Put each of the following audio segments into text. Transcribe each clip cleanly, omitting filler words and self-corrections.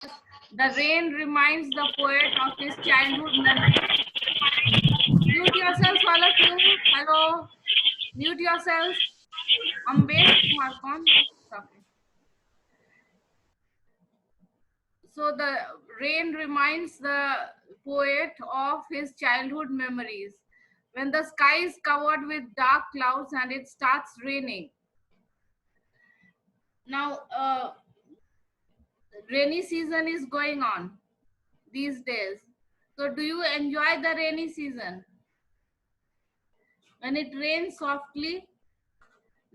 The rain reminds the poet of his childhood memories. Mute yourselves, all of you. Hello. Mute yourselves. Ambed Kumar Khan. Okay. So the rain reminds the poet of his childhood memories. When the sky is covered with dark clouds and it starts raining. Now, rainy season is going on these days. So do you enjoy the rainy season? When it rains softly,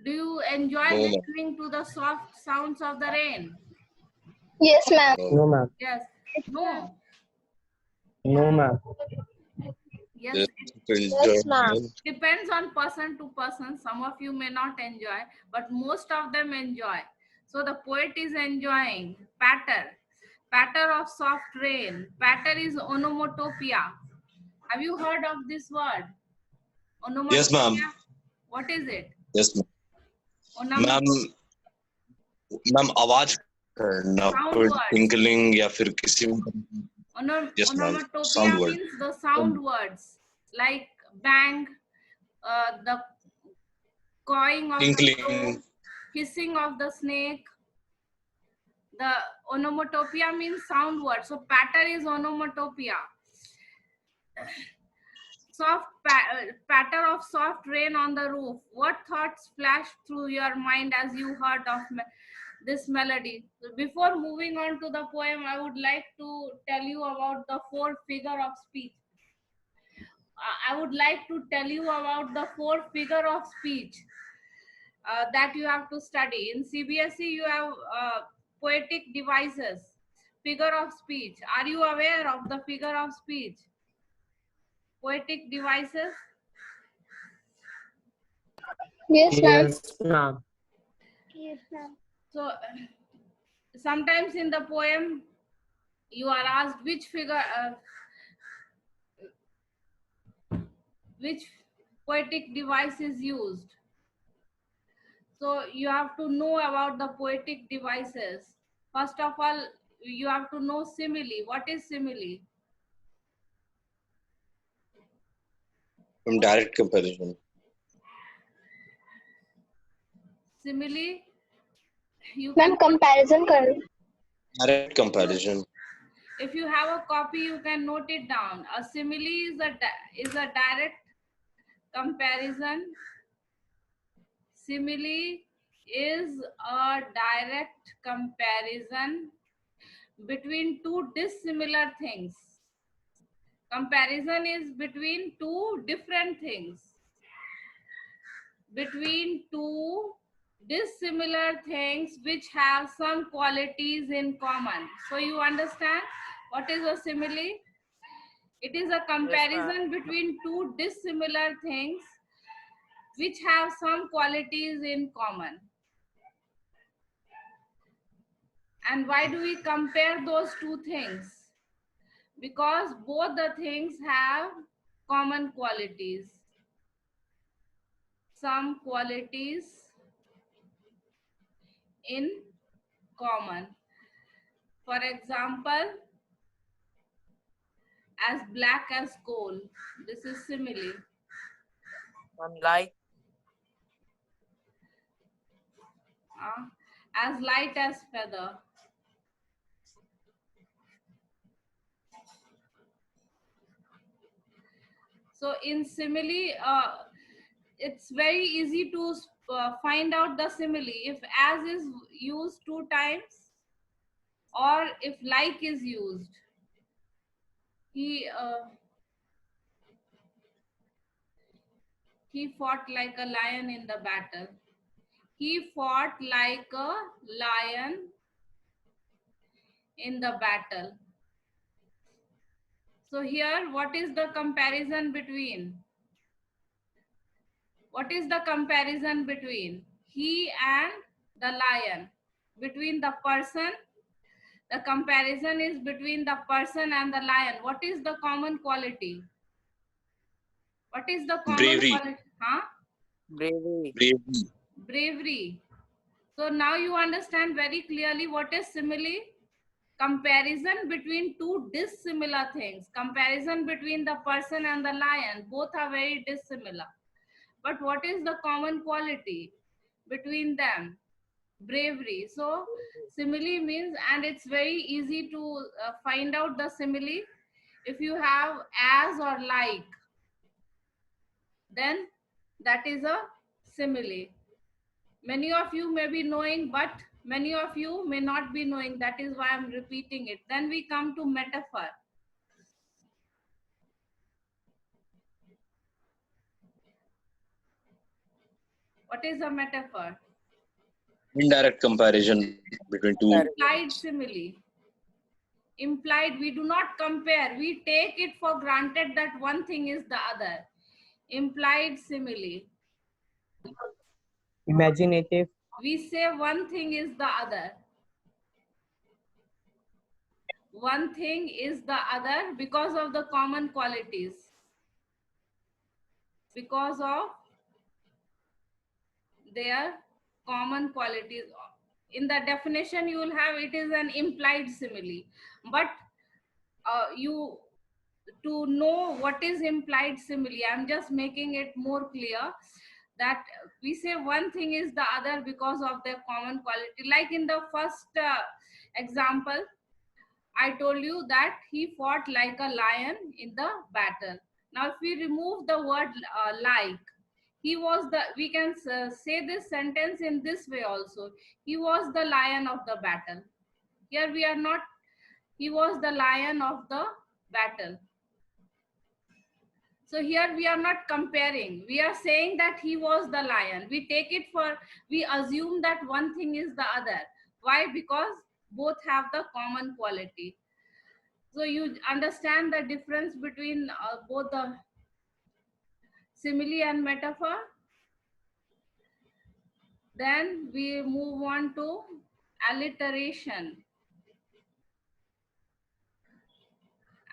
do you enjoy No, ma'am. listening to the soft sounds of the rain? Yes, ma'am. No. No, ma'am. Yes. No. No, ma'am. Yes. Yes, It enjoy. Yes, ma'am. depends on person to person. Some of you may not enjoy, but most of them enjoy. So the poet is enjoying patter of soft rain. Patter is onomatopoeia. Have you heard of this word? Yes, ma'am. Onomatopoeia. What is it? Yes, ma'am. Ma'am Onomatopoeia. Ma'am आवाज करना Sound कोई words. Tinkling या फिर किसी Yes, ma'am. Onomatopoeia Sound word. means the sound words like bang, the cawing of the Tinkling. crow, hissing of the snake. The onomatopoeia means sound word. So patter is onomatopoeia. Patter of soft rain on the roof. What thoughts flashed through your mind as you heard of this melody? Before moving on to the poem, I would like to tell you about the four figure of speech. I would like to tell you about the four figure of speech that you have to study. In CBSE, you have poetic devices, figure of speech. Are you aware of the figure of speech? Poetic devices? Yes, ma'am. Yes, ma'am. Yes, ma'am. So sometimes in the poem, you are asked which poetic device is used. So you have to know about the poetic devices. First of all, you have to know simile. What is simile? From direct comparison. Simile, you Ma'am, can, comparison करो. Direct comparison. if you have a copy, you can note it down. A simile is a direct comparison. Simile is a direct comparison between two dissimilar things. Comparison is between two different things. Between two dissimilar things which have some qualities in common. So you understand what is a simile? It is a comparison between two dissimilar things which have some qualities in common. And why do we compare those two things? Because both the things have common qualities. Some qualities in common. For example, as black as coal. This is simile. Light. As light as feather. So in simile, it's very easy to find out the simile if as is used two times or if like is used. He fought like a lion in the battle. He fought like a lion in the battle. So here, what is the comparison between? What is the comparison between he and the lion? Between the person, the comparison is between the person and the lion. What is the common quality? What is the common Bravery. quality? Huh? Bravery. Bravery. Bravery. So now you understand very clearly what is simile? comparison between two dissimilar things. Comparison between the person and the lion, both are very dissimilar. But what is the common quality between them? Bravery. So simile means, and it's very easy to find out the simile. If you have as or like, then that is a simile. Many of you may be knowing, but many of you may not be knowing. That is why I'm repeating it. Then we come to metaphor. What is a metaphor? Indirect comparison between two. Implied simile. Implied, we do not compare. We take it for granted that one thing is the other. Implied simile. Imaginative. We say one thing is the other. One thing is the other because of the common qualities. Because of their common qualities. In the definition you will have, it is an implied simile. But you, to know what is implied simile, I'm just making it more clear that we say one thing is the other because of their common quality. Like in the first example, I told you that he fought like a lion in the battle. Now, if we remove the word like, he was the, we can say this sentence in this way also. He was the lion of the battle. Here we are not, he was the lion of the battle. So here we are not comparing. We are saying that he was the lion. We take it for, we assume that one thing is the other. Why? Because both have the common quality. So you understand the difference between both the simile and metaphor. Then we move on to alliteration.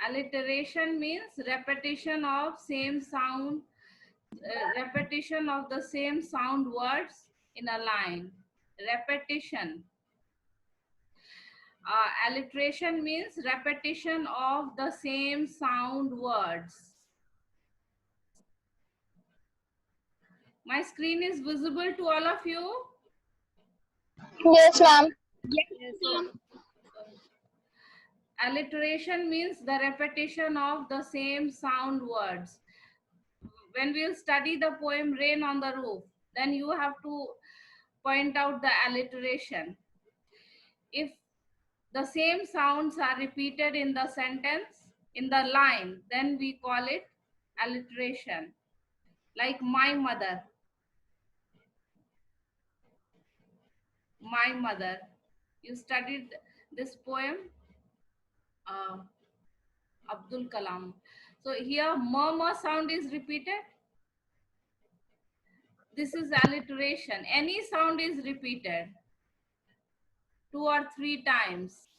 Alliteration means repetition of same sound, repetition of the same sound words in a line. Repetition. Alliteration means repetition of the same sound words. My screen is visible to all of you? Yes, ma'am. Alliteration means the repetition of the same sound words. When we'll study the poem Rain on the Roof, then you have to point out the alliteration. If the same sounds are repeated in the sentence, in the line, then we call it alliteration. Like my mother. My mother. You studied this poem, Abdul Kalam. So here murmur sound is repeated. This is alliteration. Any sound is repeated 2 or 3 times.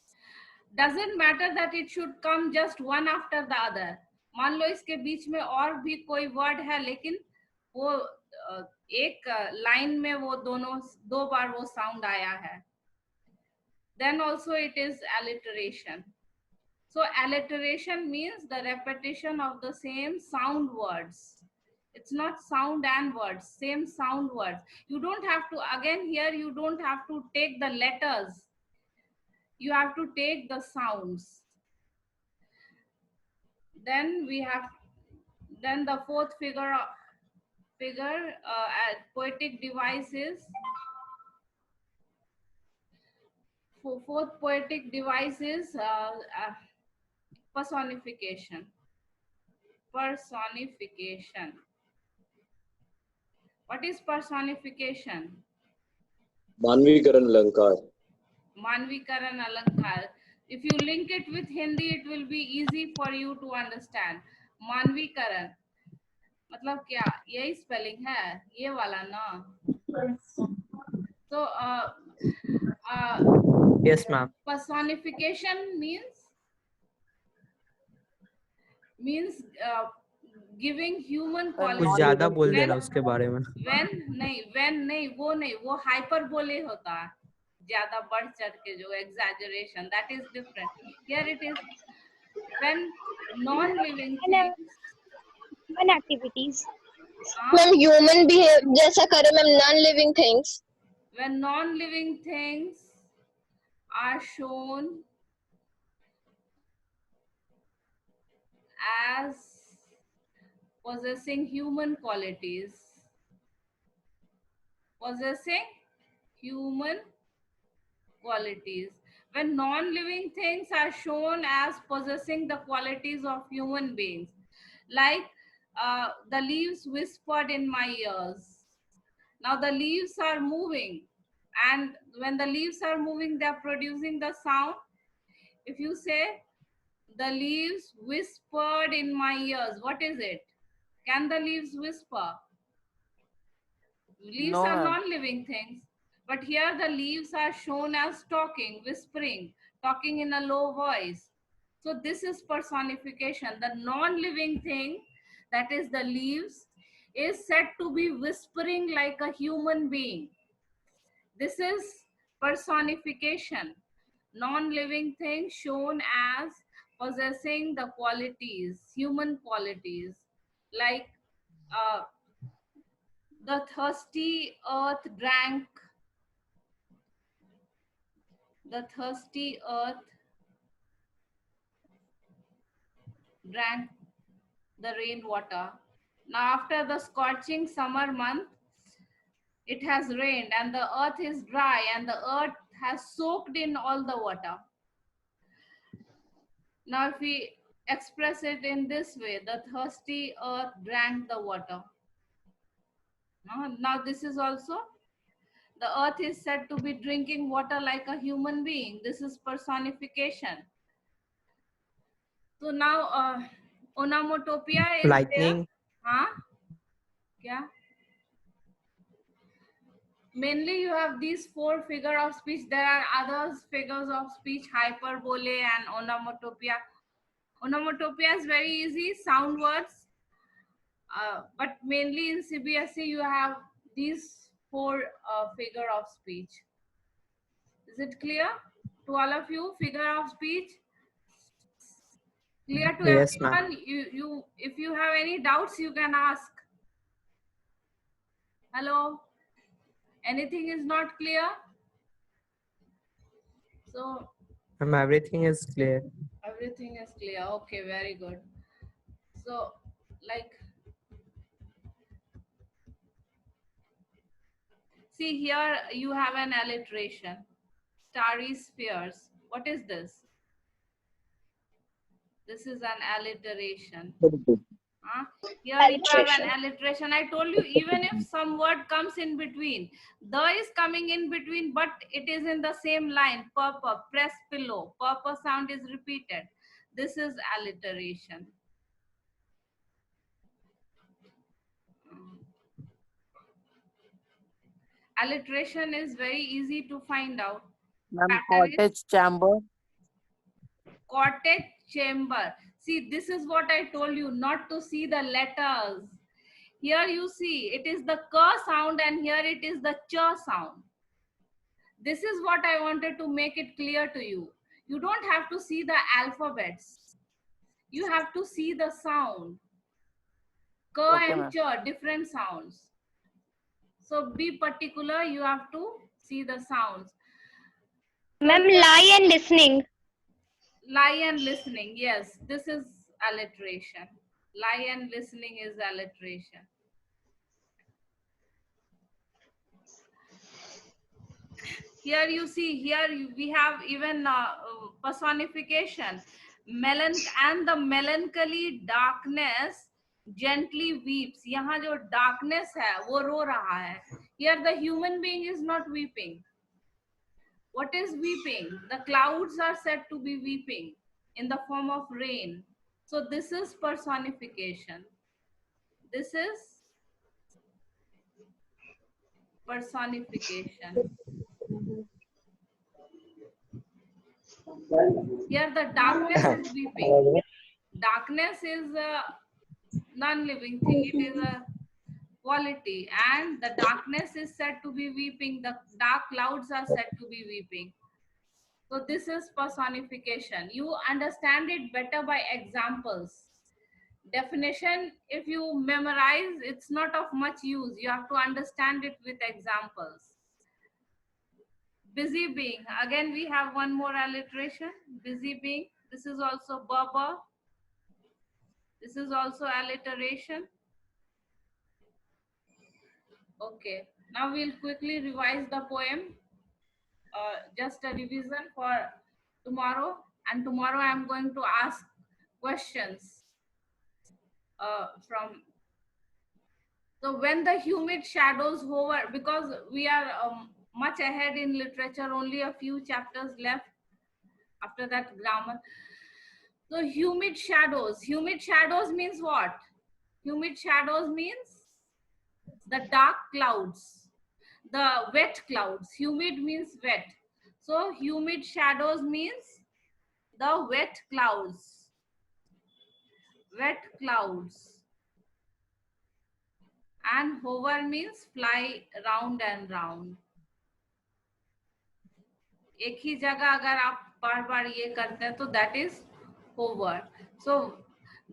Doesn't matter that it should come just one after the other. मान लो इसके बीच में और भी कोई word है, लेकिन वो एक लाइन में वो दोनों 2 बार वो साउंड आया है. Then also it is alliteration. So alliteration means the repetition of the same sound words. It's not sound and words, same sound words. You don't have to, again here you don't have to take the letters. You have to take the sounds. Then we have, then the fourth figure poetic device is, fourth poetic device is personification. Personification. What is personification? Manvikaran Alankar. Manvikaran Alankar. If you link it with Hindi, it will be easy for you to understand. Manvikaran. मतलब क्या? यही spelling है, ये वाला ना? So, Yes, ma'am. personification means giving human quality. कुछ ज्यादा बोल देना उसके बारे में. When नहीं, वो hyperbole होता है. ज़्यादा बढ़ चढ़ के जो exaggeration, that is different. Here it is when non-living things. Human activities. हाँ, मैम ह्यूमन बिहेव जैसा करे ma'am non living things. when non-living things are shown as possessing human qualities. Possessing human qualities. When non-living things are shown as possessing the qualities of human beings, like the leaves whispered in my ears. Now the leaves are moving, and when the leaves are moving, they are producing the sound. If you say the leaves whispered in my ears, what is it? Can the leaves whisper? Leaves No, are ma'am. non-living things, but here the leaves are shown as talking, whispering, talking in a low voice. So this is personification. The non-living thing, that is the leaves, is said to be whispering like a human being. This is personification. Non-living thing shown as possessing the qualities, human qualities, like the thirsty earth drank. The thirsty earth drank the rainwater. Now after the scorching summer month, it has rained and the earth is dry and the earth has soaked in all the water. Now if we express it in this way, the thirsty earth drank the water. Now this is also, the earth is said to be drinking water like a human being. This is personification. So now onomatopoeia is Lightning. there. Huh? Yeah. Mainly you have these 4 figure of speech. There are other figures of speech, hyperbole and onomatopoeia. Onomatopoeia is very easy, sound words. But mainly in CBSE you have these 4 figure of speech. Is it clear to all of you? Figure of speech? Clear to Yes, ma'am. everyone? If you have any doubts, you can ask. Hello? Anything is not clear? So Everything is clear. everything is clear. Okay, very good. So like, see here you have an alliteration. Starry spheres. What is this? This is an alliteration. Here you have an alliteration. I told you, even if some word comes in between, the is coming in between, but it is in the same line. Purple, press pillow. Purple sound is repeated. This is alliteration. Alliteration is very easy to find out. Ma'am, Pattern is cottage chamber. cottage chamber. See, this is what I told you, not to see the letters. Here you see, it is the k sound and here it is the ch sound. This is what I wanted to make it clear to you. You don't have to see the alphabets. You have to see the sound. K Okay, and ma'am. ch, different sounds. So be particular, you have to see the sounds. Ma'am, lie and listening. Lie and listening, yes, this is alliteration. Lie and listening is alliteration. Here you see, here we have even personification. And the melancholy darkness gently weeps. यहाँ जो darkness है वो रो रहा है. Here the human being is not weeping. What is weeping? The clouds are said to be weeping in the form of rain. So this is personification. This is personification. Here the darkness is weeping. Darkness is a non-living thing. It is a quality, and the darkness is said to be weeping. The dark clouds are said to be weeping. So this is personification. You understand it better by examples. Definition, if you memorize, it's not of much use. You have to understand it with examples. Busy being, again we have one more alliteration. Busy being, this is also Berber. This is also alliteration. Okay, now we'll quickly revise the poem. Just a revision for tomorrow, and tomorrow I'm going to ask questions from. So when the humid shadows hover, because we are much ahead in literature, only a few chapters left, after that grammar. So humid shadows means what? Humid shadows means the dark clouds, the wet clouds. Humid means wet. So humid shadows means the wet clouds. Wet clouds. And hover means fly round and round. एक ही जगह अगर आप बार बार ये करते हैं तो that is hover. So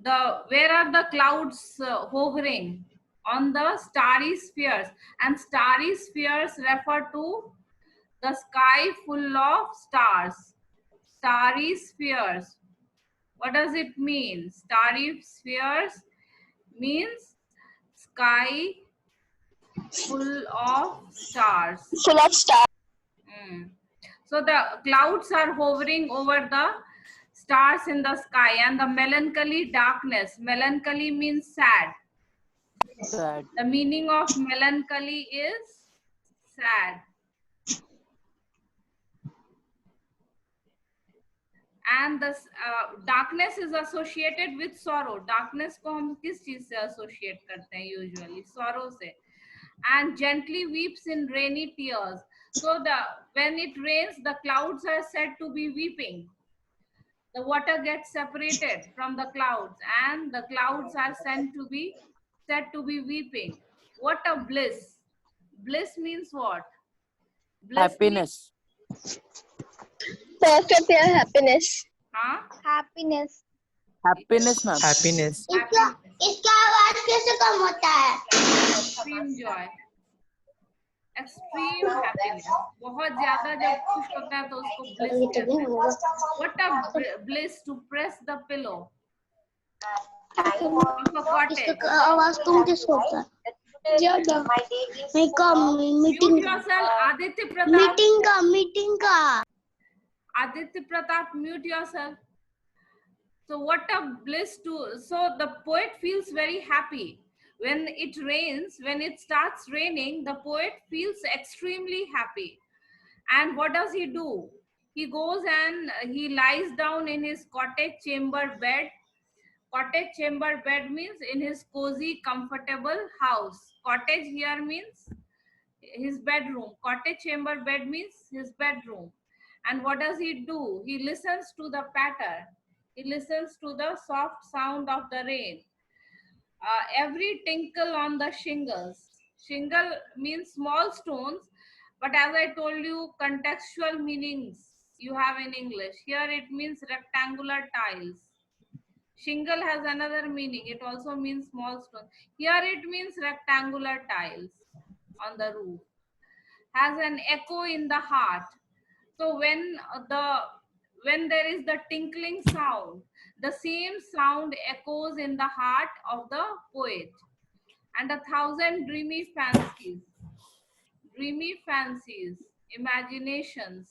where are the clouds hovering? On the starry spheres, and starry spheres refer to the sky full of stars. Starry spheres. What does it mean? Starry spheres means sky full of stars. Full of stars. So the clouds are hovering over the stars in the sky, and the melancholy darkness. Melancholy means sad. Sad. The meaning of melancholy is sad. And the darkness is associated with sorrow. Darkness को हम किस चीज से associate करते हैं usually? Sorrow से. And gently weeps in rainy tears. So when it rains, the clouds are said to be weeping. The water gets separated from the clouds, and the clouds are said to be weeping. What a bliss! Bliss means what? Bliss Happiness. Perfect, yeah, happiness. Huh? Happiness. Happiness, ma'am. Happiness. इसका आवाज कैसे कम होता है? Extreme joy. Extreme happiness. बहुत ज्यादा जब खुश होता है तो उसको bliss कहते हैं. What a bliss to press the pillow of a cottage. इसका आवाज तुम कैसे होता है? ज्यादा. नहीं कम. Mute meeting yourself, Aditya Pratap. Meeting का. Aditya Pratap, mute yourself. So what a bliss so the poet feels very happy. When it rains, when it starts raining, the poet feels extremely happy. And what does he do? He goes and he lies down in his cottage chamber bed. Cottage chamber bed means in his cozy, comfortable house. Cottage here means his bedroom. Cottage chamber bed means his bedroom. And what does he do? He listens to the patter. He listens to the soft sound of the rain. Every tinkle on the shingles. Shingle means small stones, but as I told you, contextual meanings you have in English. Here it means rectangular tiles. Shingle has another meaning. It also means small stones. Here it means rectangular tiles on the roof. Has an echo in the heart. So when there is the tinkling sound, the same sound echoes in the heart of the poet. And 1,000 dreamy fancies, imaginations.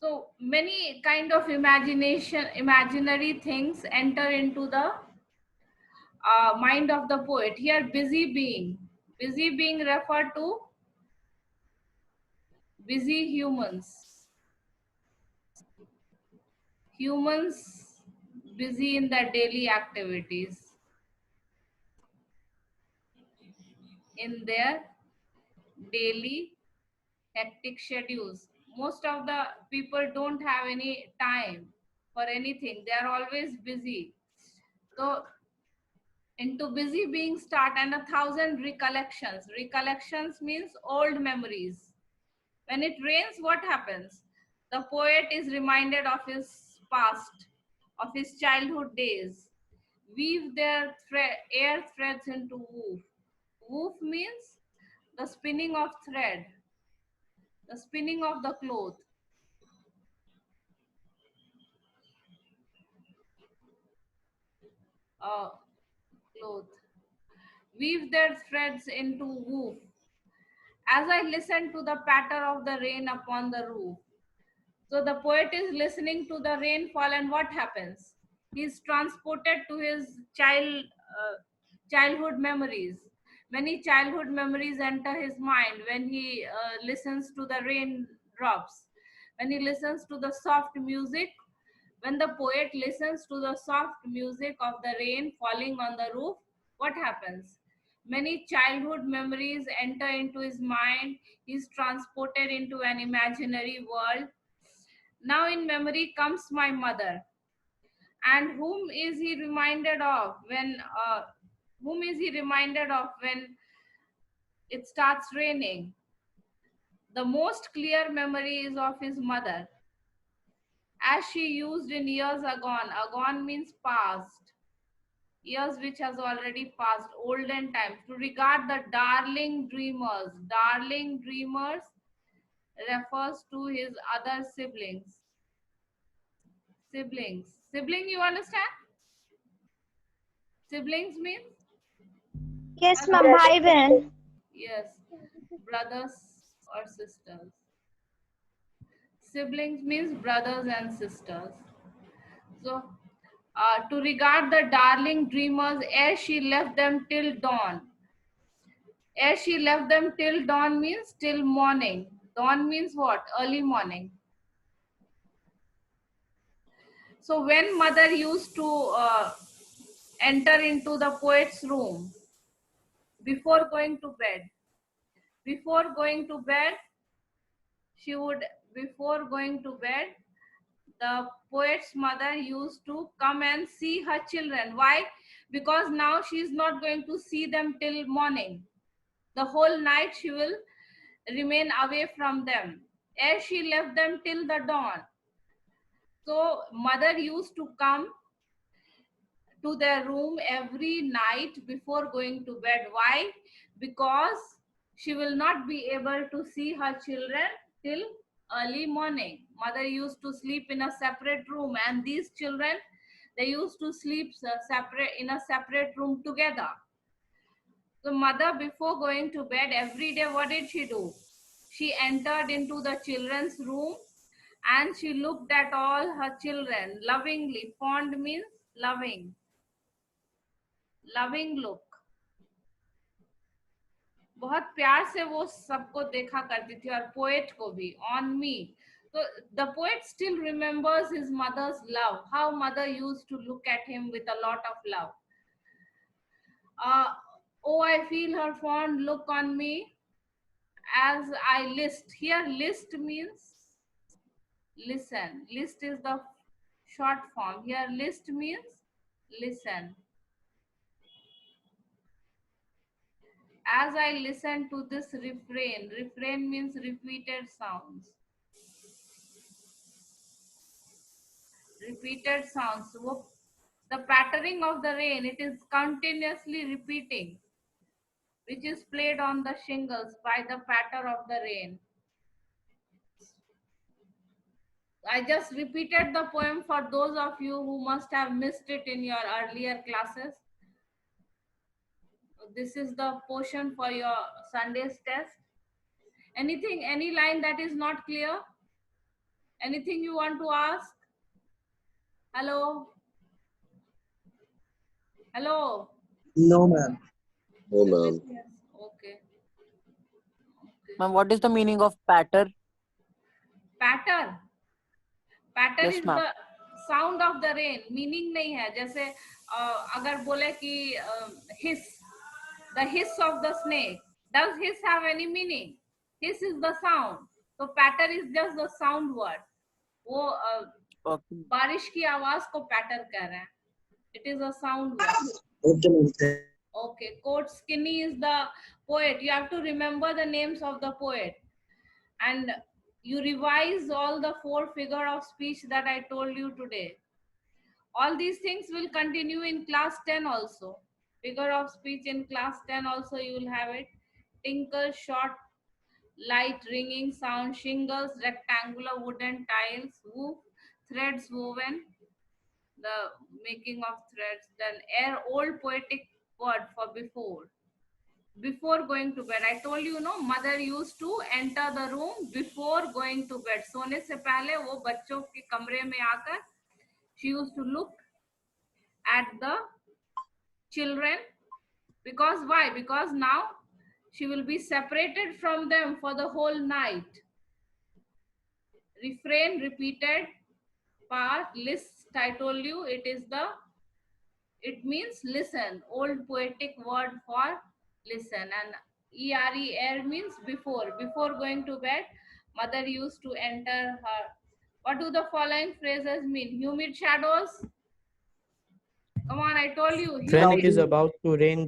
So many kind of imaginary things enter into the mind of the poet. Here, busy being referred to busy humans busy in their daily activities, in their daily hectic schedules. Most of the people don't have any time for anything. They are always busy. So into busy being start and 1,000 recollections. Recollections means old memories. When it rains, what happens? The poet is reminded of his past, of his childhood days. Weave their air threads into woof. Woof means the spinning of thread, the spinning of the cloth. Cloth. Weave their threads into woof. As I listen to the patter of the rain upon the roof. So the poet is listening to the rainfall, and what happens? He is transported to his childhood memories. Many childhood memories enter his mind when he listens to the raindrops, when he listens to the soft music. When the poet listens to the soft music of the rain falling on the roof, what happens? Many childhood memories enter into his mind. He is transported into an imaginary world. Now in memory comes my mother. And whom is he reminded of when it starts raining? The most clear memory is of his mother. As she used in years agone. Agone means past. Years which has already passed, olden times. To regard the darling dreamers. Darling dreamers refers to his other siblings. Sibling, you understand? Siblings means? Yes, ma'am. Bhai behan. Yes, brothers or sisters. Siblings means brothers and sisters. So, to regard the darling dreamers ere she left them till dawn. Ere she left them till dawn means till morning. Dawn means what? Early morning. So when mother used to enter into the poet's room before going to bed, before going to bed, the poet's mother used to come and see her children. Why? Because now she is not going to see them till morning. The whole night she will remain away from them. Ere she left them till the dawn. So mother used to come to their room every night before going to bed. Why? Because she will not be able to see her children till early morning. Mother used to sleep in a separate room, and these children, they used to sleep in a separate room together. So mother, before going to bed every day, what did she do? She entered into the children's room and she looked at all her children lovingly. Fond means loving. Loving look. बहुत प्यार से वो सबको देखा करती थी, और poet को भी. On me. So the poet still remembers his mother's love, how mother used to look at him with a lot of love. Oh, I feel her fond look on me as I list. Here list means listen. List is the short form. Here list means listen. As I listen to this refrain. Refrain means repeated sounds. Repeated sounds. So the pattering of the rain, it is continuously repeating, which is played on the shingles by the patter of the rain. I just repeated the poem for those of you who must have missed it in your earlier classes. This is the portion for your Sunday's test. Anything, any line that is not clear? Anything you want to ask? Hello? Hello? No, ma'am. No, ma'am. Okay. Ma'am, what is the meaning of patter? Patter. Patter Yes, is ma'am. the sound of the rain. Meaning नहीं है. जैसे अगर बोले कि hiss, the hiss of the snake. Does hiss have any meaning? Hiss is the sound. So patter is just the sound word. वो Okay. बारिश की आवाज को पैटर कह रहे हैं. It is a sound word. Okay, Court Skinny is the poet. You have to remember the names of the poet. And you revise all the 4 figure of speech that I told you today. All these things will continue in class 10 also. Figure of speech in class 10 also you will have it. Tinkle, short, light, ringing sound, shingles, rectangular wooden tiles, woof, threads woven, the making of threads, then air, old poetic word for before going to bed. I told you, no, mother used to enter the room before going to bed. सोने से पहले वो बच्चों के कमरे में आकर she used to look at the children. Because why? Because now she will be separated from them for the whole night. Refrain, repeated part, list, I told you, it means listen. Old poetic word for listen. And air means before going to bed, mother used to enter her. What do the following phrases mean? Humid shadows. Come on, I told you. When it is about to rain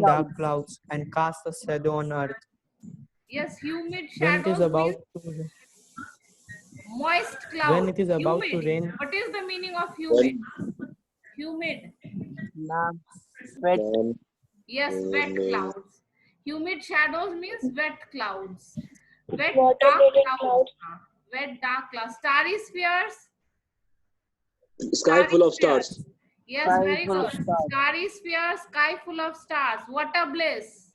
dark, clouds and cast a shadow on earth. Yes, humid When it is shadows about means to moist clouds. when it is about to Humid. rain, What is the meaning of humid? Humid. Wet. Yes, wet clouds. Humid shadows means wet clouds. Wet Water dark bedded clouds. Wet dark clouds. Starry spheres. Sky full of stars. Yes, Sky very full good. of stars. Starry spheres, sky full of stars. Water bliss.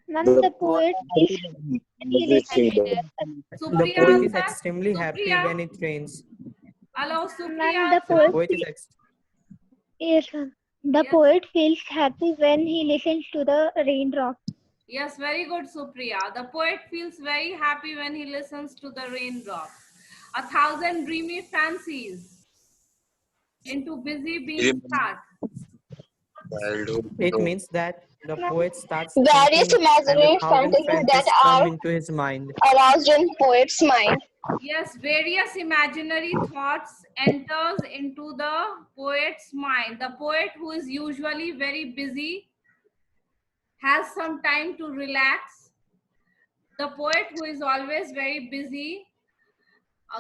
Ma'am, The the poet is Everything done. the Supriya poet is answer. extremely happy Supriya. when it rains. Hello, Ma'am, Supriya the answer. poet, Poet is yes, ma'am. The Yes. poet feels happy when he listens to the raindrop. Yes, very good, Supriya. The poet feels very happy when he listens to the raindrop. 1,000 dreamy fancies. Into busy being start. It means that the poet starts Various thinking and imaginary 1,000 fantasies that fancies come are into his mind. aroused in poet's mind. Yes, various imaginary thoughts enters into the poet's mind. The poet, who is usually very busy, has some time to relax. The poet, who is always very busy,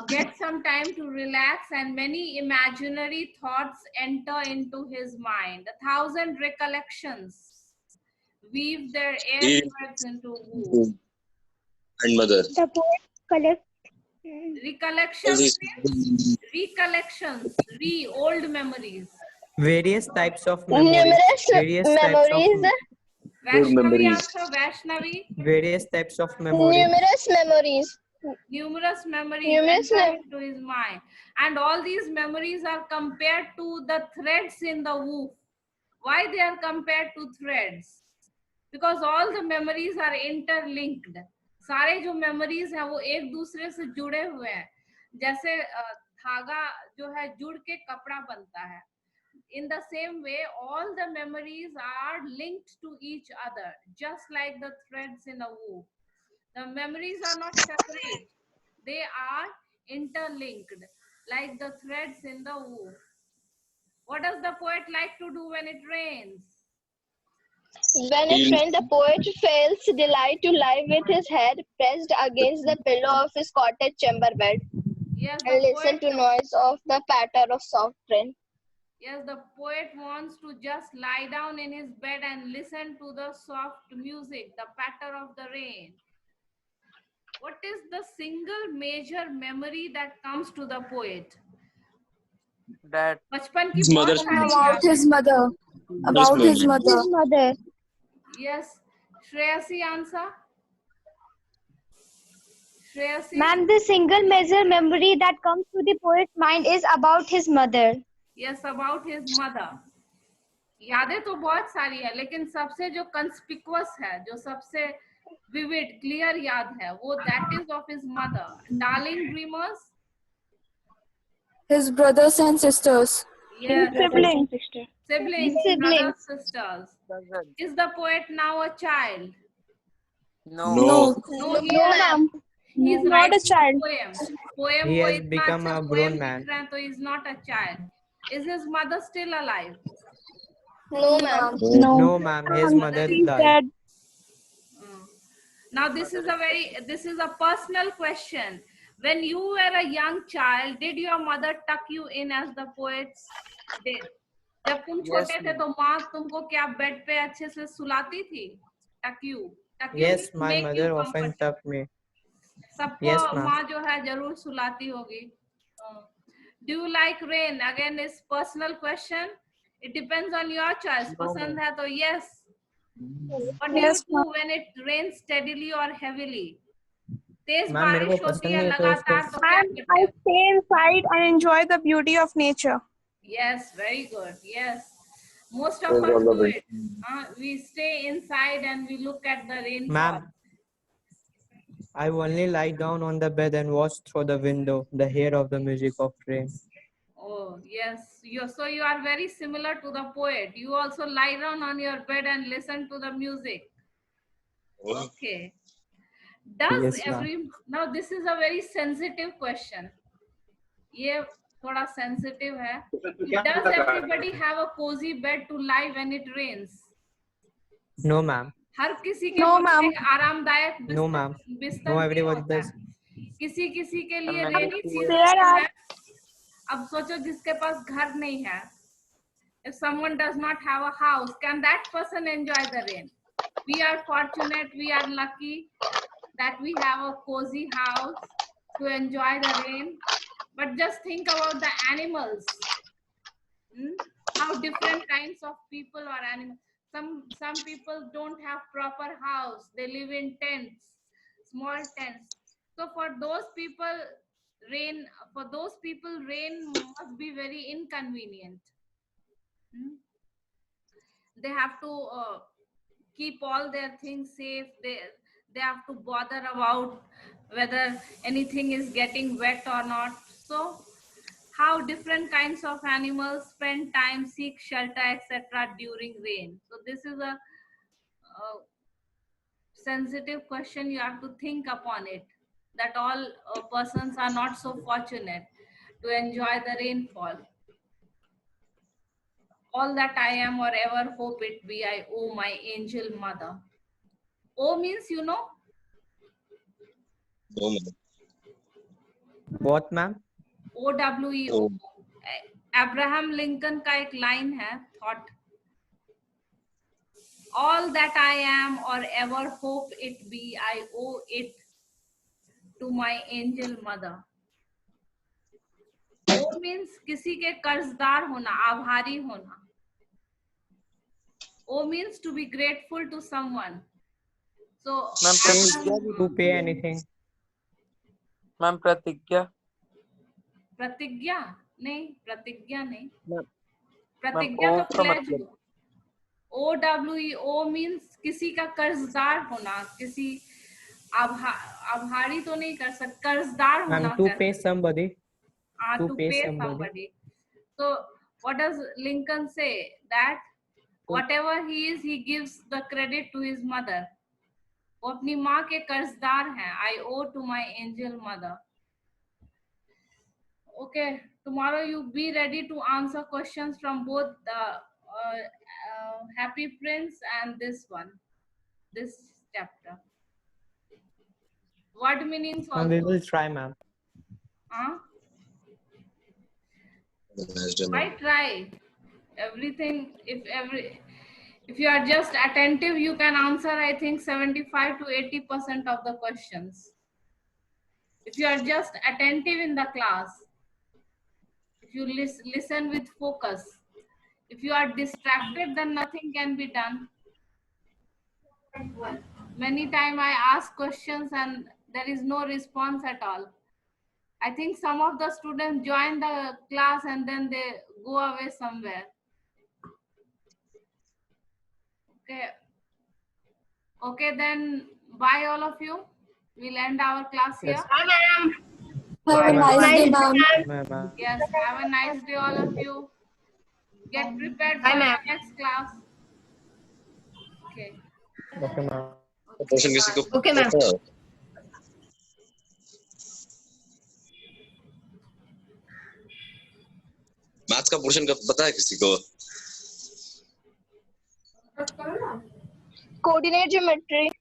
gets some time to relax, and many imaginary thoughts enter into his mind. 1,000 recollections weave their air threads into woof. And mother. The poet collects Recollections means recollections, old memories. Various types of memories. numerous Various memories. Vaishnavi memories. answer, Vaishnavi. Various types of memories. Numerous memories. Numerous memories Numerous enter into his mind. And all these memories are compared to the threads in the woof. Why they are compared to threads? Because all the memories are interlinked. सारे जो memories हैं वो एक दूसरे से जुड़े हुए हैं. जैसे धागा जो है जुड़ के कपड़ा बनता है. In the same way, all the memories are linked to each other, just like the threads in a woof. The memories are not separate. They are interlinked, like the threads in the woof. What does the poet like to do when it rains? When it rains, the poet feels delight to lie with his head pressed against the pillow of his cottage chamber bed Yes, and listen to noise of the patter of soft rain. Yes, the poet wants to just lie down in his bed and listen to the soft music, the patter of the rain. What is the single major memory that comes to the poet? That बचपन की His बहुत mother's सारी About यादें. his mother. About his mother. Yes, Shreyasi answer. Shreyasi. Ma'am, the single major memory that comes to the poet's mind is about his mother. Yes, about his mother. यादें तो बहुत सारी है, लेकिन सबसे जो conspicuous है, जो सबसे vivid, clear याद है, वो that is of his mother. Darling dreamers. His brothers and sisters. Yes, Siblings. siblings, Siblings. brothers, sisters. doesn't. Is the poet now a child? No. No. No, he No, is, ma'am. He's Not a writing child. poem. Poem He वो has इतना become अच्छा a poem grown लिख man. रहा है तो he's not a child. Is his mother still alive? No, ma'am. No, ma'am. His mother He's died. dead. Now this is a personal question. When you were a young child, did your mother tuck you in as the poets did? जब तुम छोटे थे तो माँ तुमको क्या bed पे अच्छे से सुलाती थी? Tuck you Yes, means my make mother you often comfortable. tucked me. सबको Yes, ma'am. माँ जो है जरूर सुलाती होगी. Do you like rain? Again, is personal question. It depends on your choice. पसंद है तो yes. What do you Yes, do when it rains steadily or heavily? Tej ma'am मेरे को बारिश होती पसंद है नहीं है तो लगातार फिर तो क्या And करते I हैं? stay inside and enjoy the beauty of nature. Yes, very good. Yes, most of Praise us God, do Lord. it. We stay inside and we look at the rainfall. Ma'am, I only lie down on the bed and watch through the window the hair of the music of rain. Oh yes, so you are very similar to the poet. You also lie down on your bed and listen to the music. Okay. Does Yes, ma'am. now this is a very sensitive question. ये थोड़ा sensitive है. Does everybody have a cozy bed to lie when it rains? No, ma'am. हर किसी के No, पास ma'am. एक आरामदायक No, ma'am. बिस्तर No, नहीं everybody होता does. है. किसी के लिए मैं रेनी भी- सीजन There are है. अब सोचो जिसके पास घर नहीं है. If someone does not have a house, can that person enjoy the rain? We are fortunate, we are lucky that we have a cozy house to enjoy the rain. But just think about the animals. How different kinds of people or animals. Some people don't have proper house. They live in tents, small tents. So for those people, rain must be very inconvenient. They have to keep all their things safe. They have to bother about whether anything is getting wet or not. So how different kinds of animals spend time, seek shelter, etc. during rain. So this is a sensitive question. You have to think upon it, that all persons are not so fortunate to enjoy the rainfall. All that I am or ever hope it be, I owe my angel mother. O means, you know? No, ma'am. What, ma'am? OWE. Abraham Lincoln का एक line है, thought. All that I am or ever hope it be, I owe it to my angel mother. O means किसी के कर्जदार होना, आभारी होना. O means to be grateful to someone. So, ma'am प्रतिज्ञा भी To pay anything. मैम प्रतिज्ञा प्रतिज्ञा नहीं, प्रतिज्ञा नहीं. मैम प्रतिज्ञा O तो का pledge मतलब OWE. O means किसी का कर्जदार होना, किसी आभारी तो नहीं कर सकते, कर्जदार होना. Ma'am, to pay somebody. To pay somebody. So what does Lincoln say? That whatever he is, he gives the credit to his mother. वो अपनी माँ के कर्जदार हैं. I owe to my angel mother. Okay, tomorrow you be ready to answer questions from both the Happy Prince and this chapter. Word meanings also. We will try, ma'am. Why try? Everything, if you are just attentive, you can answer, I think, 75 to 80% of the questions. If you are just attentive in the class, if you listen with focus, if you are distracted, then nothing can be done. Many times I ask questions and there is no response at all. I think some of the students join the class and then they go away somewhere. Okay, then bye all of you. We'll end our class here. Yes. Have a nice day, ma'am. Ma'am. Yes, have a nice day all of you. Get prepared for the next class. Okay. Okay, ma'am. Question किसी को Okay, ma'am. पता है? Maths का portion का पता है किसी को? Coordinate geometry.